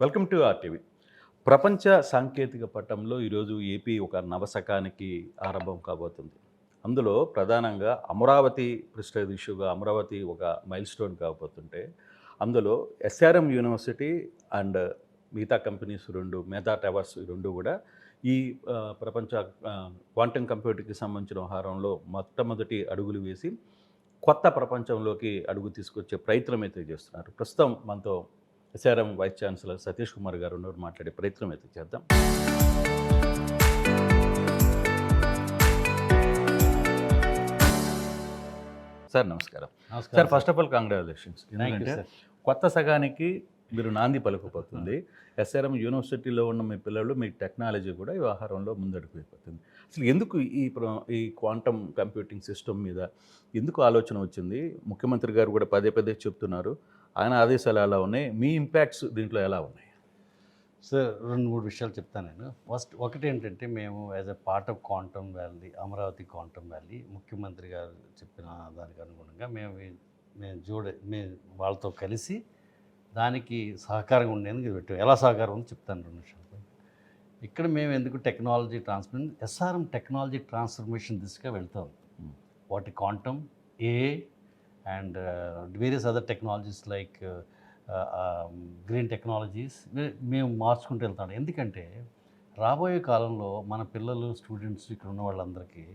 Welcome to RTV. ప్రపంచ సాంకేతిక పటంలో ఈరోజు ఏపీ ఒక నవశకానికి ఆరంభం కాబోతుంది. అందులో ప్రధానంగా అమరావతి ప్రెస్టేజ్ ఇష్యూగా అమరావతి ఒక మైల్ స్టోన్ కాబోతుంటే, అందులో ఎస్ఆర్ఎం యూనివర్సిటీ అండ్ మిగతా కంపెనీస్ 2 మెటా టవర్స్ ఈ 2 కూడా ఈ ప్రపంచ క్వాంటమ్ కంప్యూటింగ్‌కి సంబంధించిన వ్యవహారంలో మొట్టమొదటి అడుగులు వేసి కొత్త ప్రపంచంలోకి అడుగు తీసుకొచ్చే ప్రయత్నం అయితే చేస్తున్నారు. ప్రస్తుతం మనతో SRM vice chancellor Satish Kumar garu ఉన్నారు. మాట్లాడే ప్రయత్నం అయితే చేద్దాం. సార్ నమస్కారం. Sir first of all congratulations. ఎందుకంటే కొత్త సగానికి మీరు నాంది పలుకుపోతుంది. ఎస్ఆర్ఎం యూనివర్సిటీలో ఉన్న మీ పిల్లలు మీ టెక్నాలజీ కూడా ఈ వ్యవహారంలో ముందడుగు అయిపోతుంది. అసలు ఎందుకు ఈ క్వాంటమ్ కంప్యూటింగ్ సిస్టమ్ మీద ఎందుకు ఆలోచన వచ్చింది? ముఖ్యమంత్రి గారు కూడా పదే పదే చెప్తున్నారు. ఆయన ఆదేశాలు ఎలా ఉన్నాయి? మీ ఇంపాక్ట్స్ దీంట్లో ఎలా ఉన్నాయి? సార్ 2-3 విషయాలు చెప్తాను నేను. ఫస్ట్ ఒకటి ఏంటంటే, మేము as a part of quantum valley, Amaravati quantum valley, ముఖ్యమంత్రి గారు చెప్పిన దానికి అనుగుణంగా మేము వాళ్ళతో కలిసి దానికి సహకారంగా ఉండేందుకు పెట్టాం. ఎలా సహకారం ఉందో చెప్తాను 2 నిమిషాలు. ఇక్కడ మేము ఎందుకు టెక్నాలజీ ఎస్ఆర్ఎం టెక్నాలజీ ట్రాన్స్ఫర్మేషన్ దిశగా వెళ్తాం. వాటి quantum, AI and various other technologies like green technologies మేము మార్చుకుంటూ వెళ్తాం. ఎందుకంటే రాబోయే కాలంలో మన పిల్లలు, స్టూడెంట్స్, ఇక్కడ ఉన్న వాళ్ళందరికీ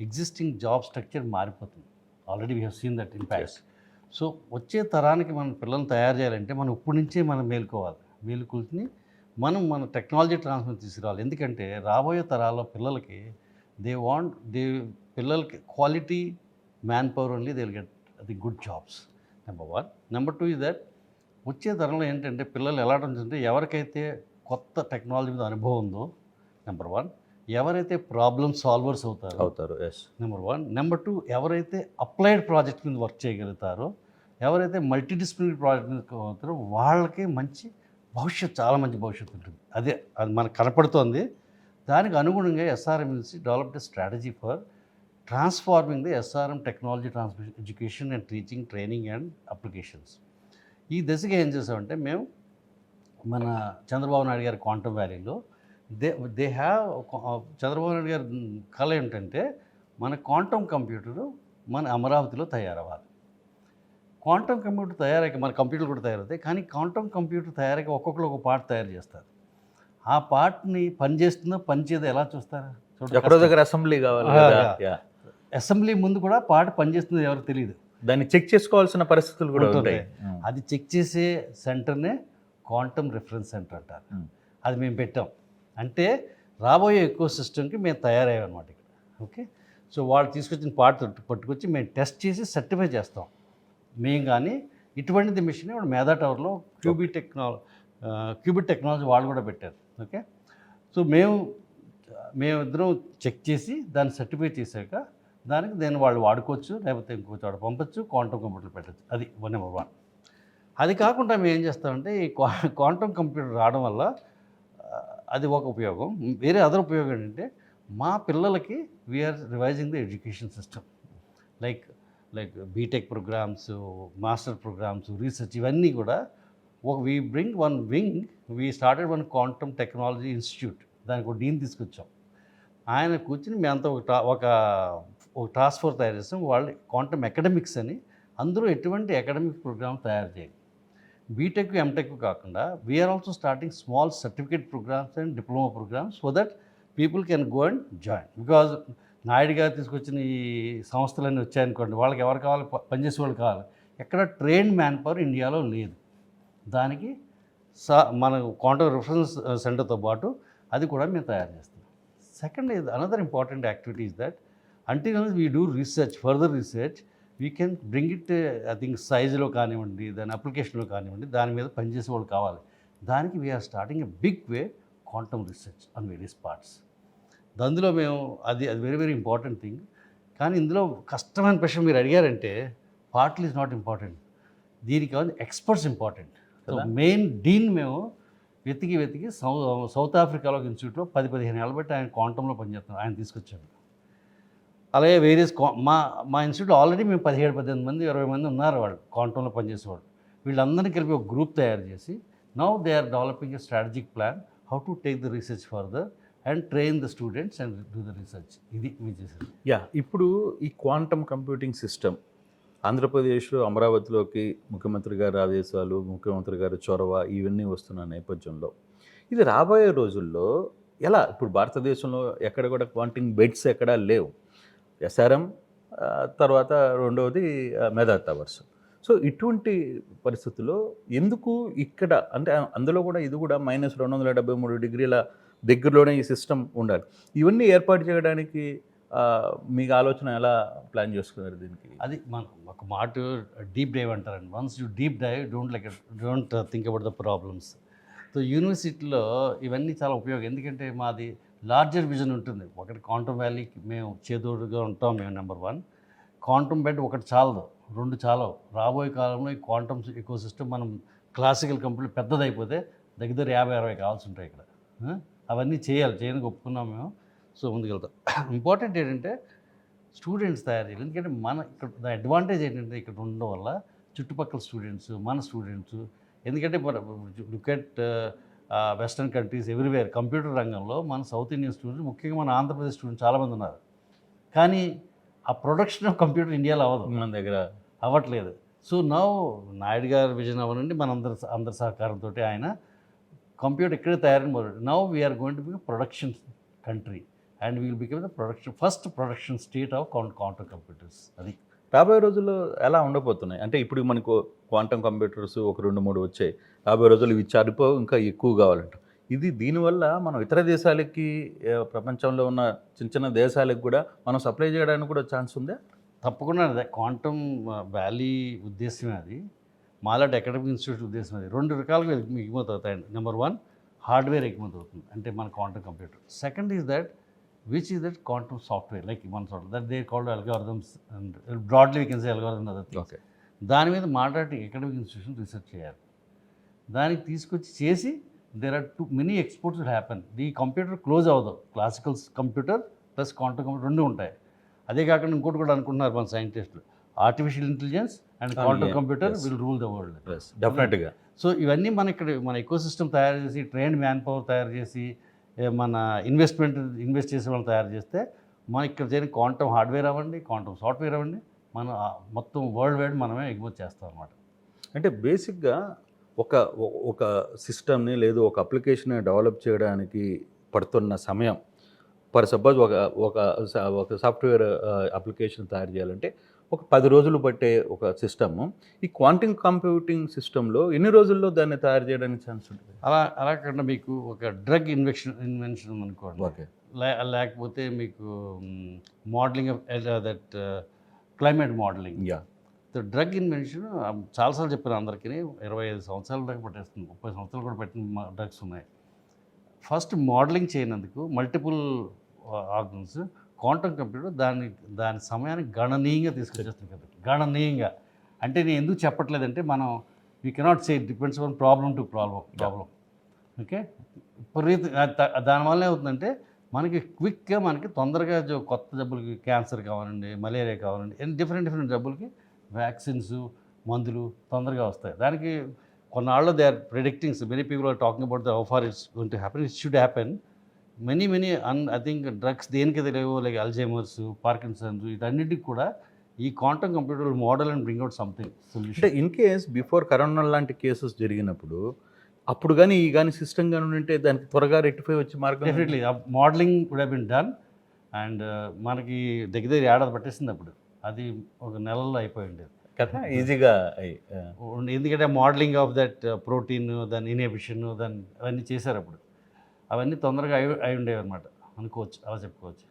ఎగ్జిస్టింగ్ జాబ్ స్ట్రక్చర్ మారిపోతుంది. Already we have seen that impact. So వచ్చే తరానికి మన పిల్లల్ని తయారు చేయాలంటే మనం ఇప్పటి నుంచే మనం మేలుకొల్ని మన టెక్నాలజీ ట్రాన్స్ఫర్ తీసుకురావాలి. ఎందుకంటే రాబోయే తరాల్లో పిల్లలకి పిల్లలకి quality man power only they will get the good jobs. Number 1. Number 2 is that వచ్చే తరంలో ఏంటంటే పిల్లలు ఎలా ఉంటుందంటే, ఎవరికైతే కొత్త టెక్నాలజీ మీద అనుభవం ఉందో నెంబర్ 1, ఎవరైతే ప్రాబ్లమ్ సాల్వర్స్ అవుతారు నెంబర్ 1. నెంబర్ 2, ఎవరైతే అప్లైడ్ ప్రాజెక్ట్ మీద వర్క్ చేయగలుగుతారో, ఎవరైతే మల్టీ డిసిప్లినరీ ప్రాజెక్ట్ మీద అవుతారో వాళ్ళకి మంచి భవిష్యత్తు, చాలా మంచి భవిష్యత్తు ఉంటుంది. అది మనకు కనపడుతోంది. దానికి అనుగుణంగా SRM university developed a strategy for transforming the SRM technology transmission education and teaching, training and applications. ఈ దశగా ఏం చేసామంటే, మేము మన చంద్రబాబు నాయుడు గారి క్వాంటమ్ వ్యాలీలో దే హ్యావ్ చంద్రబాబు నాయుడు గారి కళ ఏంటంటే, మన క్వాంటమ్ కంప్యూటరు మన అమరావతిలో తయారవ్వాలి. క్వాంటమ్ కంప్యూటర్ తయారయ్యాక మన కంప్యూటర్లు కూడా తయారవుతాయి. కానీ క్వాంటమ్ కంప్యూటర్ తయారయ్యాక ఒక్కొక్కరు ఒక పార్ట్ తయారు చేస్తారు. ఆ పార్ట్ని పనిచేస్తుందో పనిచేయదో ఎలా చూస్తారు? ఎక్కడో దగ్గర అసెంబ్లీ కావాలి. అసెంబ్లీ ముందు కూడా పార్ట్ పనిచేస్తుందో ఎవరికి తెలియదు. దాన్ని చెక్ చేసుకోవాల్సిన పరిస్థితులు కూడా ఉంటాయి. అది చెక్ చేసే సెంటర్నే క్వాంటమ్ రిఫరెన్స్ సెంటర్ అంటారు. అది మేము పెట్టాం. అంటే రాబోయే ఎకో సిస్టమ్కి మేము తయారయ్యామన్నమాట ఇక్కడ. ఓకే, సో వాళ్ళు తీసుకొచ్చిన పార్ట్ పట్టుకొచ్చి మేము టెస్ట్ చేసి సర్టిఫై చేస్తాం. మేము కానీ ఇటువంటిది మిషన్ ఇప్పుడు మేధా టవర్లో క్యూబిట్ టెక్నాలజీ వాళ్ళు కూడా పెట్టారు. ఓకే, సో మేమిద్దరం చెక్ చేసి దాన్ని సర్టిఫై చేశాక దాన్ని వాళ్ళు వాడుకోవచ్చు, లేకపోతే ఇంకో చోట పంపచ్చు, క్వాంటమ్ కంప్యూటర్లు పెట్టచ్చు. అది నెంబర్ 1. అది కాకుండా మేము ఏం చేస్తామంటే, ఈ క్వాంటమ్ కంప్యూటర్ రావడం వల్ల అది ఒక ఉపయోగం. వేరే అదర్ ఉపయోగం ఏంటంటే, మా పిల్లలకి we're revising the education system like BTech programmes, master programmes, research, ఇవన్నీ కూడా we bring one wing. We started one quantum technology institute. దానికి ఒక డీన్ తీసుకొచ్చాం. ఆయన కూర్చుని మేమంతా ఒక టాస్క్ ఫోర్స్ తయారు చేస్తాం. వాళ్ళు క్వాంటమ్ అకాడమిక్స్ అని, అందరూ ఎటువంటి అకాడమిక్ ప్రోగ్రామ్ తయారు చేయాలి. బీటెక్, ఎంటెక్ కాకుండా we're also starting small certificate programmes and diploma programmes so that people can go and join. Because Naidu garu తీసుకొచ్చిన ఈ సంస్థలన్నీ వచ్చాయనుకోండి, వాళ్ళకి ఎవరు కావాలి? పనిచేసే వాళ్ళు కావాలి. ఎక్కడ ట్రైన్డ్ మ్యాన్ పవర్ ఇండియాలో లేదు. దానికి మన క్వాంటమ్ రిఫరెన్స్ సెంటర్తో పాటు అది కూడా మేము తయారు చేస్తాం. Second is another important activity is that until we do research, further research, we can bring it, I think సైజులో కానివ్వండి, దాని అప్లికేషన్లో కానివ్వండి, దాని మీద పనిచేసే వాళ్ళు కావాలి. దానికి we're starting a big way quantum research on various parts. అందులో మేము అది వెరీ వెరీ ఇంపార్టెంట్ థింగ్. కానీ ఇందులో కష్టమైన ప్రశ్న మీరు అడిగారంటే, పార్ట్లు ఈజ్ నాట్ ఇంపార్టెంట్. దీనికి ఎక్స్పర్ట్స్ ఇంపార్టెంట్. మెయిన్ డీన్ మేము వెతికి సౌత్ ఆఫ్రికాలో ఇన్స్టిట్యూట్లో 10-15 ఏళ్ళ బట్టి ఆయన క్వాంటంలో పనిచేస్తున్నాం. ఆయన తీసుకొచ్చాడు. అలాగే వేరియస్ మా ఇన్స్టిట్యూట్లో ఆల్రెడీ మేము 17-18 మంది 20 మంది ఉన్నారు వాళ్ళు క్వాంటంలో పనిచేసేవాళ్ళు. వీళ్ళందరినీ కలిపి ఒక గ్రూప్ తయారు చేసి Now they are developing a strategic plan how to take the research further and train the students and do the research. ఇది మేము చేసేది. యా, ఇప్పుడు ఈ క్వాంటమ్ కంప్యూటింగ్ సిస్టమ్ ఆంధ్రప్రదేశ్లో అమరావతిలోకి ముఖ్యమంత్రి గారి ఆదేశాలు, ముఖ్యమంత్రి గారి చొరవ ఇవన్నీ వస్తున్న నేపథ్యంలో ఇది రాబోయే రోజుల్లో ఎలా, ఇప్పుడు భారతదేశంలో ఎక్కడ కూడా క్వాంటింగ్ బెడ్స్ ఎక్కడా లేవు. ఎస్ఆర్ఎం తర్వాత రెండవది మెగా టవర్స్. సో ఇటువంటి పరిస్థితుల్లో ఎందుకు ఇక్కడ అంటే అందులో కూడా ఇది కూడా -273 డిగ్రీల దగ్గరలోనే ఈ సిస్టమ్ ఉండాలి. ఇవన్నీ ఏర్పాటు చేయడానికి మీకు ఆలోచన ఎలా ప్లాన్ చేసుకున్నారు దీనికి? అది మనం ఒక మాట డీప్ డైవ్ అంటారండి. Once you deep dive don't think about the problems. So యూనివర్సిటీలో ఇవన్నీ చాలా ఉపయోగం. ఎందుకంటే మాది లార్జర్ విజన్ ఉంటుంది. ఒకటి క్వాంటమ్ వ్యాలీకి మేము చేదోడుగా ఉంటాం. మేము నెంబర్ 1 క్వాంటమ్ బెడ్ ఒకటి చాలదు, 2 చాలవు. రాబోయే కాలంలో ఈ క్వాంటమ్ ఎకో సిస్టమ్ మనం క్లాసికల్ కంప్యూటర్ పెద్దదైపోతే దగ్గర 50-60 కావాల్సి ఉంటాయి ఇక్కడ. అవన్నీ చేయాలి, చేయడానికి ఒప్పుకున్నాం మేము. సో ముందుకెళ్తాం. ఇంపార్టెంట్ ఏంటంటే స్టూడెంట్స్ తయారు చేయాలి. ఎందుకంటే మన ఇక్కడ అడ్వాంటేజ్ ఏంటంటే ఇక్కడ ఉండడం వల్ల చుట్టుపక్కల స్టూడెంట్స్, మన స్టూడెంట్స్, ఎందుకంటే look at western countries everywhere computer రంగంలో మన సౌత్ ఇండియన్ స్టూడెంట్స్, ముఖ్యంగా మన ఆంధ్రప్రదేశ్ స్టూడెంట్స్ చాలామంది ఉన్నారు. కానీ ఆ ప్రొడక్షన్ ఆఫ్ కంప్యూటర్ ఇండియాలో అవ్వదు, మన దగ్గర అవ్వట్లేదు. సో నౌ నాయుడు గారి విజన్ అవ్వనండి, మన అందరి సహకారంతో ఆయన కంప్యూటర్ ఇక్కడే తయారని మొదలు. Now we're going to be production country and we'll become the first production state of quantum computers. అది రాబోయే రోజుల్లో ఎలా ఉండబోతున్నాయి అంటే ఇప్పుడు మనకు క్వాంటమ్ కంప్యూటర్స్ ఒక 2-3 వచ్చాయి. రాబోయే రోజులు ఇవి సరిపోవు, ఇంకా ఎక్కువ కావాలంట. ఇది దీనివల్ల మనం ఇతర దేశాలకి ప్రపంచంలో ఉన్న చిన్న చిన్న దేశాలకు కూడా మనం సప్లై చేయడానికి కూడా ఛాన్స్ ఉందా? తప్పకుండా అదే క్వాంటమ్ వ్యాలీ ఉద్దేశమే అది. మాలాంటి అకాడమిక్ ఇన్స్టిట్యూట్ ఉద్దేశం అది. 2 రకాలుగా ఎగుమతి అవుతాయండి. నెంబర్ 1 హార్డ్వేర్ ఎగుమతి అవుతుంది, అంటే మన quantum computer. Second is that which is that quantum software, like one sort of that they called algorithms, and broadly we can say algorithms and other things. Okay, దాని మీద మాట్లాడి అకాడమిక్ ఇన్స్టిట్యూషన్ రీసెర్చ్ చేయాలి. దానికి తీసుకొచ్చి చేసి there are many exports will happen. ఈ computer close అవ్వదు. Classical computer plus quantum computer 2 ఉంటాయి. అదే కాకుండా ఇంకోటి కూడా అనుకుంటున్నారు మన సైంటిస్టులు, artificial intelligence and quantum computer will rule the world. డెఫినెట్గా. సో ఇవన్నీ మన ఇక్కడ మన ఎకో సిస్టమ్ తయారు చేసి, ట్రైన్డ్ మ్యాన్ పవర్ తయారు చేసి, మన ఇన్వెస్ట్ చేసే వాళ్ళు తయారు చేస్తే మన ఇక్కడ చేయని క్వాంటమ్ హార్డ్వేర్ అవ్వండి, క్వాంటమ్ సాఫ్ట్వేర్ అవ్వండి, మన మొత్తం వరల్డ్ వైడ్ మనమే ఎగుమతి చేస్తాం అన్నమాట. అంటే బేసిక్గా ఒక ఒక సిస్టమ్ని లేదు ఒక అప్లికేషన్ డెవలప్ చేయడానికి పడుతున్న సమయం, ఫర్ సపోజ్ ఒక సాఫ్ట్వేర్ అప్లికేషన్ తయారు చేయాలంటే ఒక 10 రోజులు పట్టే ఒక సిస్టమ్, ఈ క్వాంటమ్ కంప్యూటింగ్ సిస్టంలో ఎన్ని రోజుల్లో దాన్ని తయారు చేయడానికి ఛాన్స్ ఉంటుంది? అలా కాకుండా మీకు ఒక డ్రగ్ ఇన్వెన్షన్ ఉందనుకోండి, ఓకే, లేకపోతే మీకు modelling of that climate modelling. Yeah, drug invention చాలాసార్లు చెప్పాను అందరికీ, 25 సంవత్సరాల దాకా పట్టేస్తుంది, 30 సంవత్సరాలు కూడా పెట్టిన డ్రగ్స్ ఉన్నాయి. ఫస్ట్ మోడలింగ్ చేయనందుకు మల్టిపుల్ ఆర్గన్స్ క్వాంటమ్ కంప్యూటర్ దాని సమయాన్ని గణనీయంగా తీసుకొచ్చేస్తుంది కదా. గణనీయంగా అంటే నేను ఎందుకు చెప్పట్లేదంటే మనం we cannot say depends on problem to problem. Okay, దానివల్ల ఏమవుతుందంటే మనకి క్విక్గా మనకి తొందరగా కొత్త జబ్బులకి, క్యాన్సర్ కావాలండి, మలేరియా కావాలండి, డిఫరెంట్ జబ్బులకి వ్యాక్సిన్స్, మందులు తొందరగా వస్తాయి. దానికి కొన్నాళ్ళు they are predicting, many people are talking about the how far it's going to happen, it should happen. Many I think drugs దేనికైతే లేవో, లైక్ అల్జైమర్స్, పార్కిన్సన్స్, వీటన్నిటికి కూడా ఈ quantum computer model and bring out something solution. అంటే in case before corona లాంటి cases జరిగినప్పుడు అప్పుడు కానీ ఈ కానీ సిస్టమ్ కానీ ఉంటే దానికి త్వరగా రెక్టిఫై వచ్చే మార్గం definitely modelling would have been done and మనకి దగ్గర ఏడాది పట్టేసింది. అప్పుడు అది ఒక నెలల్లో అయిపోయి ఉండేది కదా, ఈజీగా. ఎందుకంటే మోడలింగ్ ఆఫ్ దట్ ప్రోటీన్, దాని ఇన్హిబిషన్, దాన్ని అవన్నీ చేశారు. అప్పుడు అవన్నీ తొందరగా అయి ఉండేవి అనమాట, అనుకోవచ్చు, అలా చెప్పుకోవచ్చు.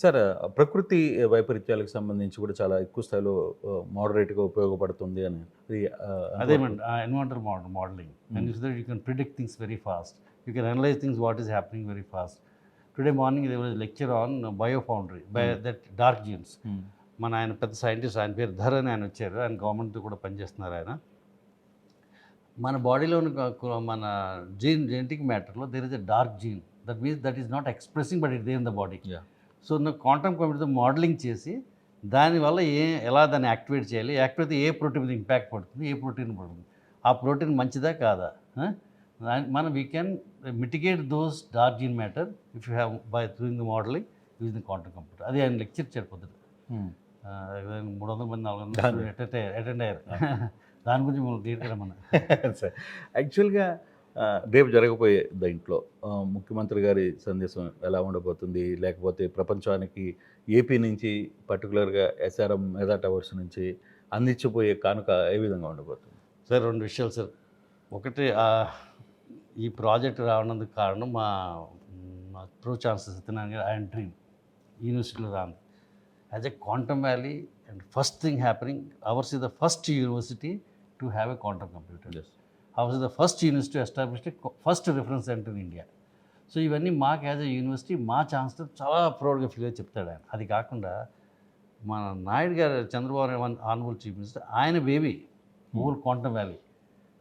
సార్, ప్రకృతి వైపరీత్యాలకు సంబంధించి కూడా చాలా ఎక్కువ స్థాయిలో మోడరేట్గా ఉపయోగపడుతుంది అని అదేమండి environmental modelling. And so that you can predict things very fast, you can analyse things what is happening very fast. Today morning there was lecture on biofoundry that dark genes. మన ఆయన పెద్ద సైంటిస్ట్, ఆయన పేరు ధర్ అని ఆయన వచ్చారు, ఆయన గవర్నమెంట్తో కూడా పనిచేస్తున్నారు. ఆయన మన బాడీలో మన జెనెటిక్ మ్యాటర్లో there is a dark gene, that means that is not expressing but it they in the body. So నువ్వు క్వాంటమ్ కంప్యూటర్తో మోడలింగ్ చేసి దానివల్ల ఎలా దాన్ని యాక్టివేట్ చేయాలి, యాక్టివేట్ ఏ ప్రోటీన్ మీద ఇంపాక్ట్ పడుతుంది, ఏ ప్రోటీన్ పడుతుంది, ఆ ప్రోటీన్ మంచిదా కాదా, మనం we can mitigate those dark gene matter if you have by doing the modelling using quantum computer. అది ఆయన లెక్చర్ ఇచ్చారు పొద్దుట. 300 మంది 400 మంది అటెండ్ అయ్యారు. దాని గురించి మనం డీటెయిల్ మన సార్ యాక్చువల్గా రేపు జరగబోయే దాంట్లో ముఖ్యమంత్రి గారి సందేశం ఎలా ఉండబోతుంది, లేకపోతే ప్రపంచానికి ఏపీ నుంచి పర్టికులర్గా ఎస్ఆర్ఎం మెగా టవర్స్ నుంచి అందించబోయే కానుక ఏ విధంగా ఉండబోతుంది? సార్ 2 విషయాలు సార్. ఒకటి ఈ ప్రాజెక్ట్ రావడానికి కారణం మా ప్రో ఛాన్సలర్ సత్యనారాయణ గారు ఆయన డ్రీమ్ యూనివర్సిటీలో రాను as a quantum valley and first thing happening hours is the first university to have a quantum computer. Hours is the first university established first reference centre in India. So ఇవన్నీ మాకు as a university మా chancellor చాలా ప్రౌడ్గా feel అయ్యి చెప్తాడు ఆయన. అది కాకుండా మన నాయుడు గారు చంద్రబాబు ఆనరబుల్ చీఫ్ మినిస్టర్ ఆయన బేబీ హోల్ క్వాంటమ్ వ్యాలీ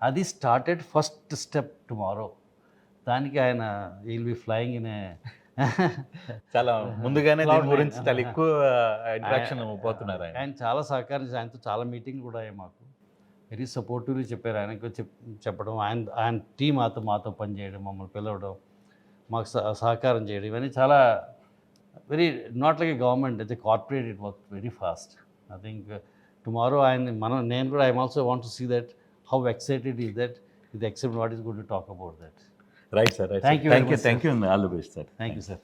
అది స్టార్టెడ్ ఫస్ట్ స్టెప్ టుమారో. దానికి ఆయన విల్ బి ఫ్లయింగ్ ఇన్ చాలా ముందుగానే దీని గురించి చాలా ఎక్కువ ఇంట్రాక్షన్ పోతున్నారు ఆయన. ఆయన చాలా సహకరించి ఆయనతో చాలా మీటింగ్ కూడా అయ్యాయి మాకు. వెరీ సపోర్టివ్లీ చెప్పారు. ఆయనకు చెప్పడం, ఆయన టీం మాతో పనిచేయడం, మమ్మల్ని పిలవడం, మాకు సహకారం చేయడం, ఇవన్నీ చాలా very not like a government అయితే corporate it work very fast. I think tomorrow నేను కూడా I'm also want to see that how excited is that with except what is good to talk about that. Right sir, Thank you very much, thank you, all the best sir. Thank you sir.